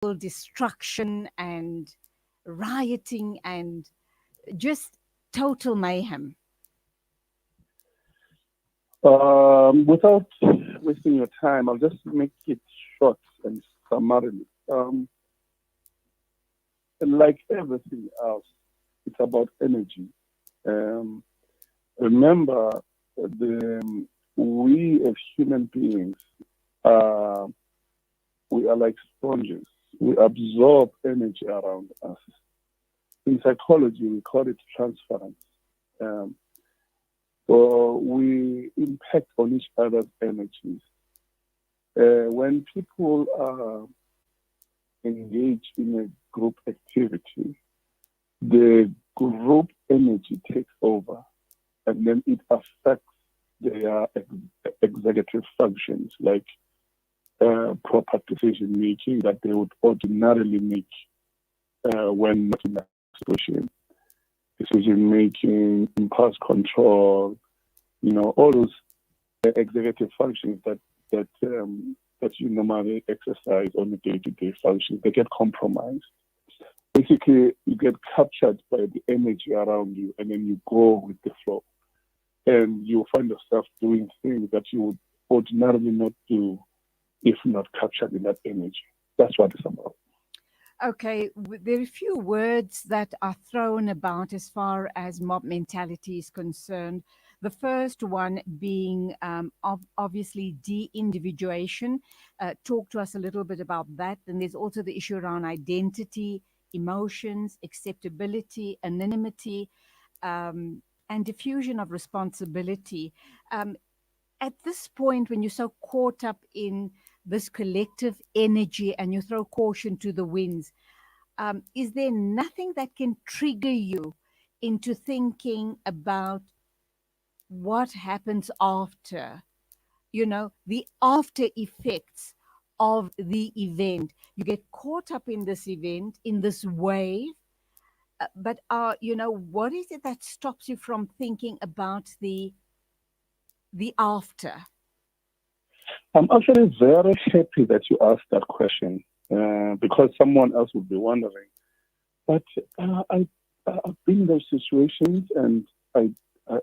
destruction and rioting and just total mayhem? Without wasting your time, I'll just make it short and summarily. And like everything else, it's about energy. Um, Remember, we as human beings, uh, we are like sponges. We absorb energy around us. In psychology, we call it transference. Um, so we impact on each other's energies. When people engage in a group activity, the group energy takes over and then it affects their executive functions, like proper decision making that they would ordinarily make when not in that situation. Decision making, impulse control, all those executive functions that you normally exercise on a day-to-day function, they get compromised. Basically, you get captured by the energy around you, and then you go with the flow, and you find yourself doing things that you would ordinarily not do if not captured in that energy. That's what it's about. Okay, there are a few words that are thrown about as far as mob mentality is concerned. The first one being obviously de-individuation. Talk to us a little bit about that. And there's also the issue around identity, emotions, acceptability, anonymity, and diffusion of responsibility. Um, at this point, when you're so caught up in this collective energy and you throw caution to the winds, is there nothing that can trigger you into thinking about what happens after, the after effects of the event? You get caught up in this event, in this wave, but what is it that stops you from thinking about the after? I'm actually very happy that you asked that question because someone else would be wondering. But I've been in those situations, and I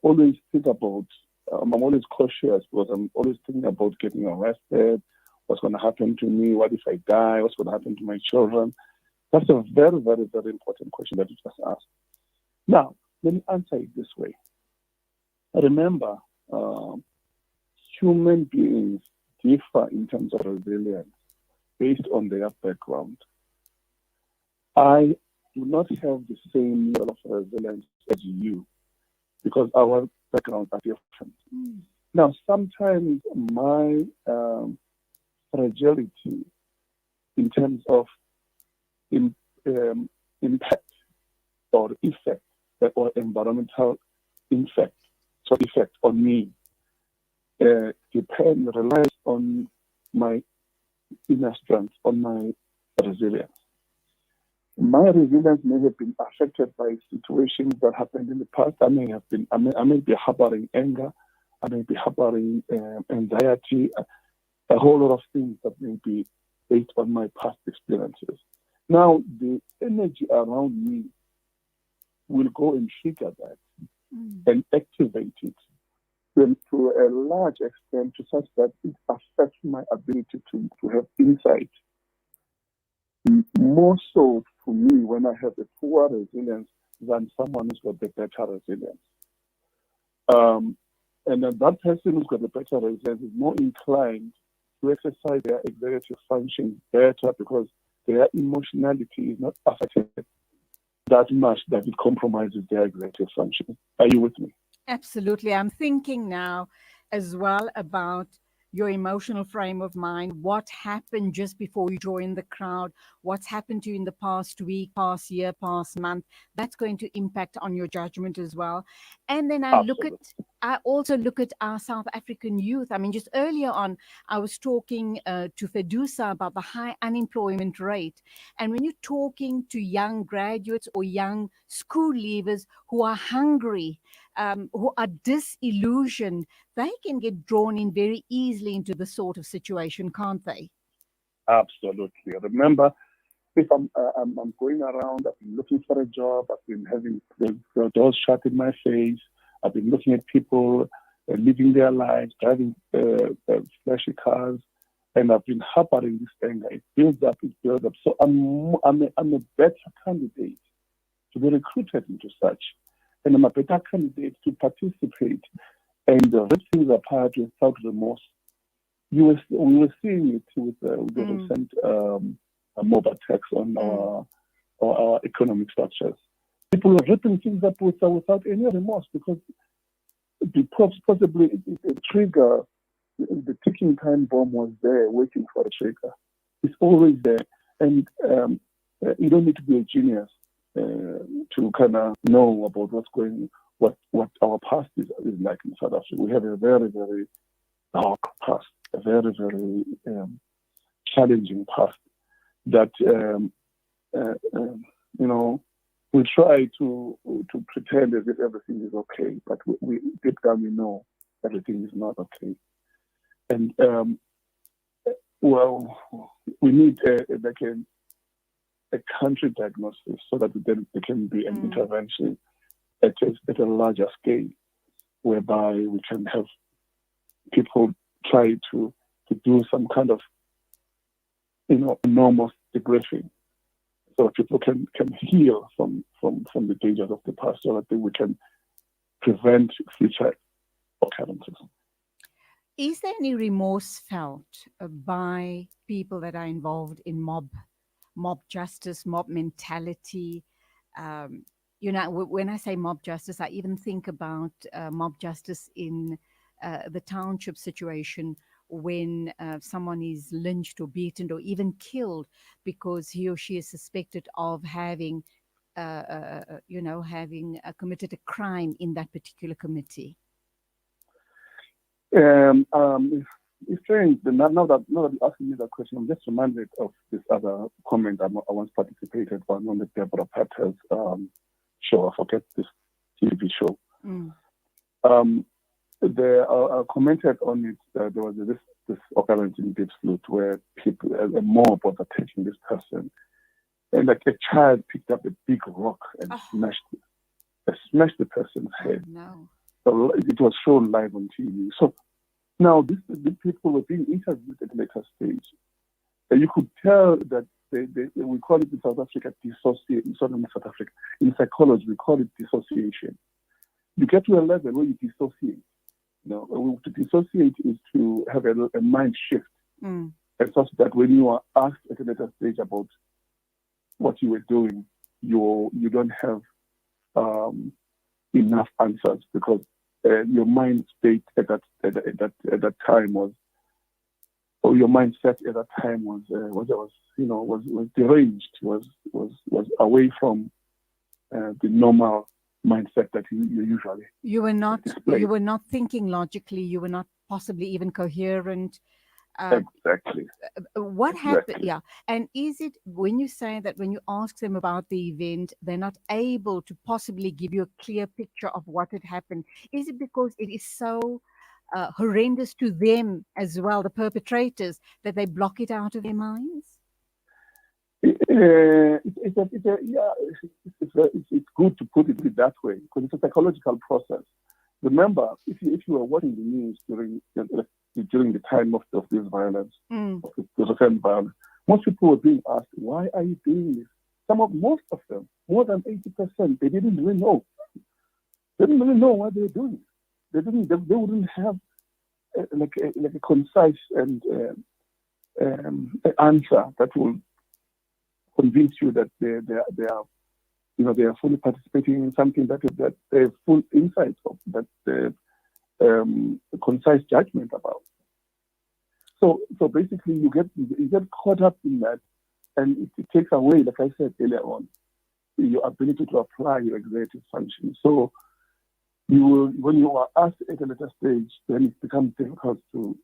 always think about. I'm always cautious because I'm always thinking about getting arrested. What's going to happen to me? What if I die? What's going to happen to my children? That's a very, very, very important question that you just asked. Now, let me answer it this way. Remember, human beings differ in terms of resilience based on their background. I do not have the same level of resilience as you because our backgrounds are different. Mm. Now, sometimes my fragility in terms of in, impact or effect or environmental effect, effect on me relies on my inner strength, on my resilience. My resilience may have been affected by situations that happened in the past. I may be harboring anger. I may be harboring anxiety, a whole lot of things that may be based on my past experiences. Now, the energy around me will go and trigger that and activate it to a large extent to such that it affects my ability to have insight. More so for me when I have a poor resilience than someone who's got the better resilience. Um, and then that person who's got the better resilience is more inclined to exercise their executive functions better because their emotionality is not affected that much that it compromises their executive function. Are you with me? Absolutely. I'm thinking now as well about your emotional frame of mind, what happened just before you joined the crowd, what's happened to you in the past week, past year, past month. That's going to impact on your judgment as well. And then Absolutely. I also look at our South African youth. I mean, just earlier on, I was talking to Fedusa about the high unemployment rate. And when you're talking to young graduates or young school leavers who are hungry, who are disillusioned, they can get drawn in very easily into this sort of situation, can't they? Absolutely. Remember, if I'm going around, I've been looking for a job, I've been having the doors shut in my face, I've been looking at people living their lives, driving flashy cars, and I've been harboring this anger. It builds up, it builds up. So I'm a better candidate to be recruited into such, and I'm a better candidate to participate and rip things apart without remorse. We were seeing it with the recent mob attacks on our economic structures. People are ripping things up without any remorse because possibly it trigger, the ticking time bomb was there waiting for a trigger. It's always there. And you don't need to be a genius to kind of know about what our past is like in South Africa. We have a very, very dark past, a very, very challenging past that, we try to pretend as if everything is okay, but we deep down we know everything is not okay. And we need a country diagnosis so that then there can be an intervention at a larger scale, whereby we can have people try to do some kind of enormous debriefing, so people can heal from the dangers of the past, so that we can prevent future occurrences. Is there any remorse felt by people that are involved in mob justice, mob mentality? When I say mob justice, I even think about mob justice in the township situation, when someone is lynched or beaten or even killed because he or she is suspected of having committed a crime in that particular committee. It's strange. Now that you're asking me that question, I'm just reminded of this other comment I once participated on the Deborah Patter's show. I forget this TV show. I commented on it. There was this occurrence in Deep Sloot where a mob was attacking this person, and like a child picked up a big rock and smashed the person's head. No. So it was shown live on TV. So now the people were being interviewed at a later stage. And you could tell that we call it in South Africa dissociation. Sorry, in South Africa, in psychology we call it dissociation. You get to a level where you dissociate. To dissociate is to have a mind shift, and such that when you are asked at a later stage about what you were doing, you don't have enough answers, because your mind state at that time was, or your mindset at that time was deranged, was away from the normal mindset that you usually. You were not display. You were not thinking logically. You were not possibly even coherent. Exactly. What happened? Yeah. And is it, when you say that when you ask them about the event, they're not able to possibly give you a clear picture of what had happened? Is it because it is so horrendous to them as well, the perpetrators, that they block it out of their minds? It's good to put it that way, because it's a psychological process. Remember, if you were watching the news during the time of this violence, of this family violence, most people were being asked, "Why are you doing this?" Most of them, more than 80%, they didn't really know. They didn't really know why they were doing it. They wouldn't have a concise and answer that will convince you that they are fully participating in something that they have full insight of, that concise judgment about. So basically, you get caught up in that, and it takes away, like I said earlier on, your ability to apply your executive function. So when you are asked at a later stage, then it becomes difficult to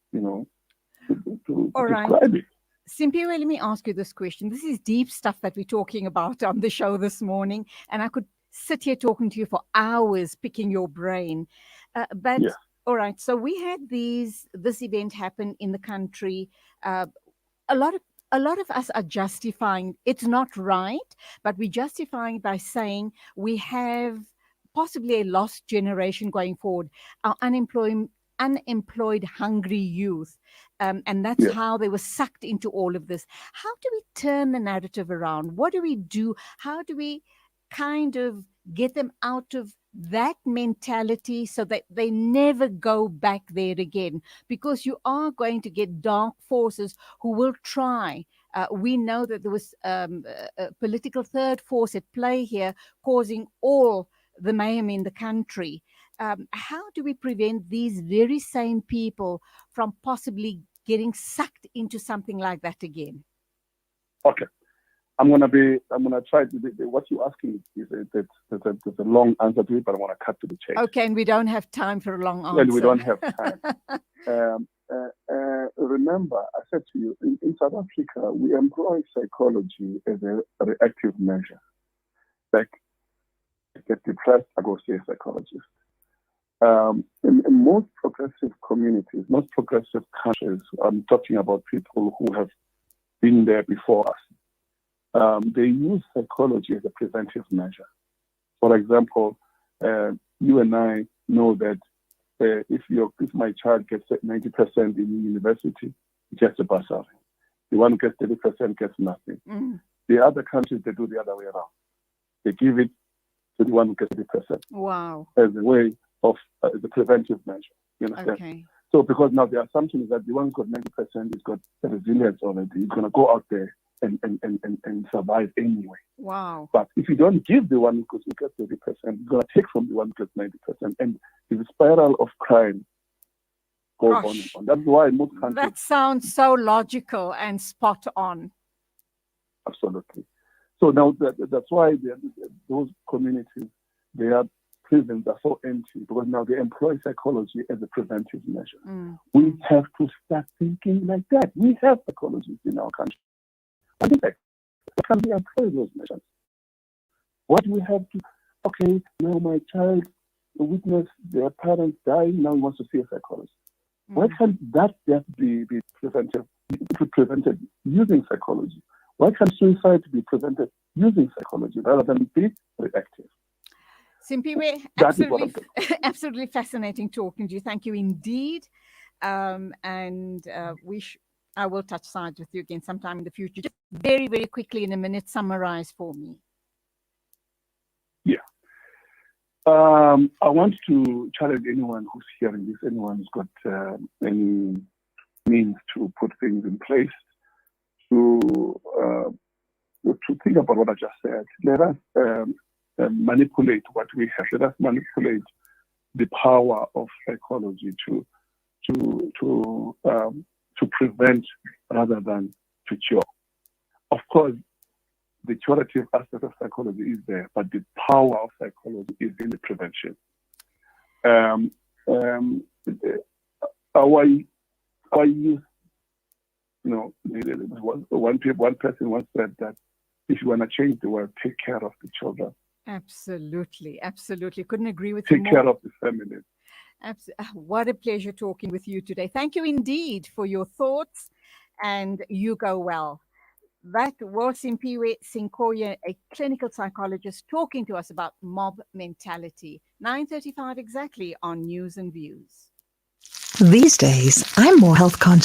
describe it. Simphiwe, let me ask you this question. This is deep stuff that we're talking about on the show this morning, and I could sit here talking to you for hours, picking your brain. But yeah. All right, so we had this event happen in the country. A lot of a lot of us are justifying it's not right, but we're justifying by saying we have possibly a lost generation going forward, our unemployed hungry youth, and that's Yeah. how they were sucked into all of this. How do we turn the narrative around? What do we do? How do we kind of get them out of that mentality so that they never go back there again? Because you are going to get dark forces who will try. We know that there was a political third force at play here, causing all the mayhem in the country. How do we prevent these very same people from possibly getting sucked into something like that again? Okay. I'm gonna try to what you're asking is there's a long answer to it, but I want to cut to the chase. Okay, and we don't have time for a long answer. And we don't have time. Remember, I said to you, in South Africa, we employ psychology as a reactive measure. Like, I get depressed, I go see a psychologist. In most progressive communities, most progressive countries, I'm talking about people who have been there before us, they use psychology as a preventive measure. For example, you and I know that if my child gets 90% in university, he gets a bursary. The one who gets 30% gets nothing. Mm. The other countries, they do the other way around. They give it to the one who gets 30%. Wow. As a way of the preventive measure. You understand? Okay. So because now the assumption is that the one who got 90% has got the resilience already. He's going to go out there and survive anyway. Wow. But if you don't give the one who gets 30%, you're going to take from the one who gets 90%. And the spiral of crime goes on and on. That's why most countries... That sounds so logical and spot on. Absolutely. So now that's why those communities, their prisons are so empty, because now they employ psychology as a preventive measure. Mm. We have to start thinking like that. We have psychologists in our country. What can we employ those measures? What we have to, okay, now my child witnessed their parents dying, now he wants to see a psychologist. Mm. Why can't that death be prevented using psychology? Why can't suicide be prevented using psychology rather than be reactive? Simphiwe, absolutely fascinating talking to you. Thank you indeed. I will touch sides with you again sometime in the future. Just very, very quickly in a minute, summarize for me. Yeah. I want to challenge anyone who's hearing this, anyone who's got any means to put things in place to think about what I just said. Let us manipulate what we have. Let us manipulate the power of psychology to prevent rather than to cure. Of course, the curative aspect of psychology is there, but the power of psychology is in the prevention. Our youth, one person once said that if you want to change the world, take care of the children. Absolutely. Couldn't agree with you more. Take care of the family. What a pleasure talking with you today. Thank you indeed for your thoughts, and you go well. That was Simphiwe Sinkoyi, a clinical psychologist, talking to us about mob mentality. 9:35 exactly on News and Views. These days, I'm more health conscious